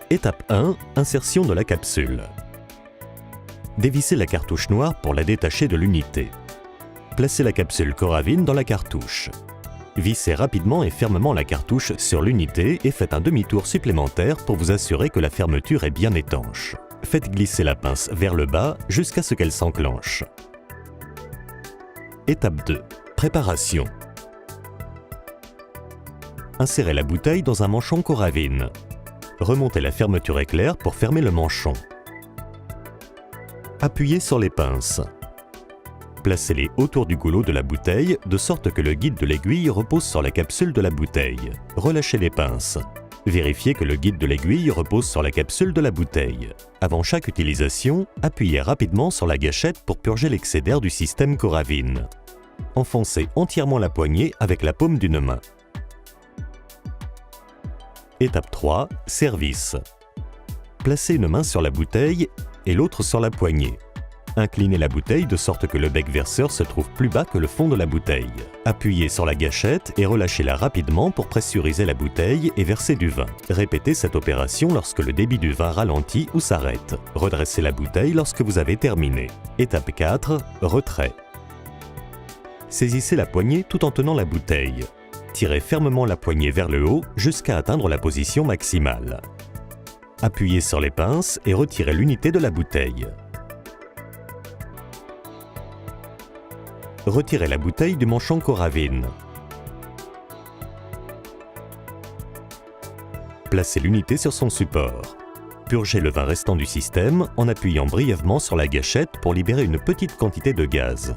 Étape 1. Insertion de la capsule. Dévissez la cartouche noire pour la détacher de l'unité. Placez la capsule Coravin dans la cartouche. Vissez rapidement et fermement la cartouche sur l'unité et faites un demi-tour supplémentaire pour vous assurer que la fermeture est bien étanche. Faites glisser la pince vers le bas jusqu'à ce qu'elle s'enclenche. Étape 2. Préparation. Insérez la bouteille dans un manchon Coravin. Remontez la fermeture éclair pour fermer le manchon. Appuyez sur les pinces. Placez-les autour du goulot de la bouteille de sorte que le guide de l'aiguille repose sur la capsule de la bouteille. Relâchez les pinces. Vérifiez que le guide de l'aiguille repose sur la capsule de la bouteille. Avant chaque utilisation, appuyez rapidement sur la gâchette pour purger l'excès d'air du système Coravin. Enfoncez entièrement la poignée avec la paume d'une main. Étape 3. Service. Placez une main sur la bouteille et l'autre sur la poignée. Inclinez la bouteille de sorte que le bec verseur se trouve plus bas que le fond de la bouteille. Appuyez sur la gâchette et relâchez-la rapidement pour pressuriser la bouteille et verser du vin. Répétez cette opération lorsque le débit du vin ralentit ou s'arrête. Redressez la bouteille lorsque vous avez terminé. Étape 4. Retrait. Saisissez la poignée tout en tenant la bouteille. Tirez fermement la poignée vers le haut jusqu'à atteindre la position maximale. Appuyez sur les pinces et retirez l'unité de la bouteille. Retirez la bouteille du manchon Coravin. Placez l'unité sur son support. Purgez le vin restant du système en appuyant brièvement sur la gâchette pour libérer une petite quantité de gaz.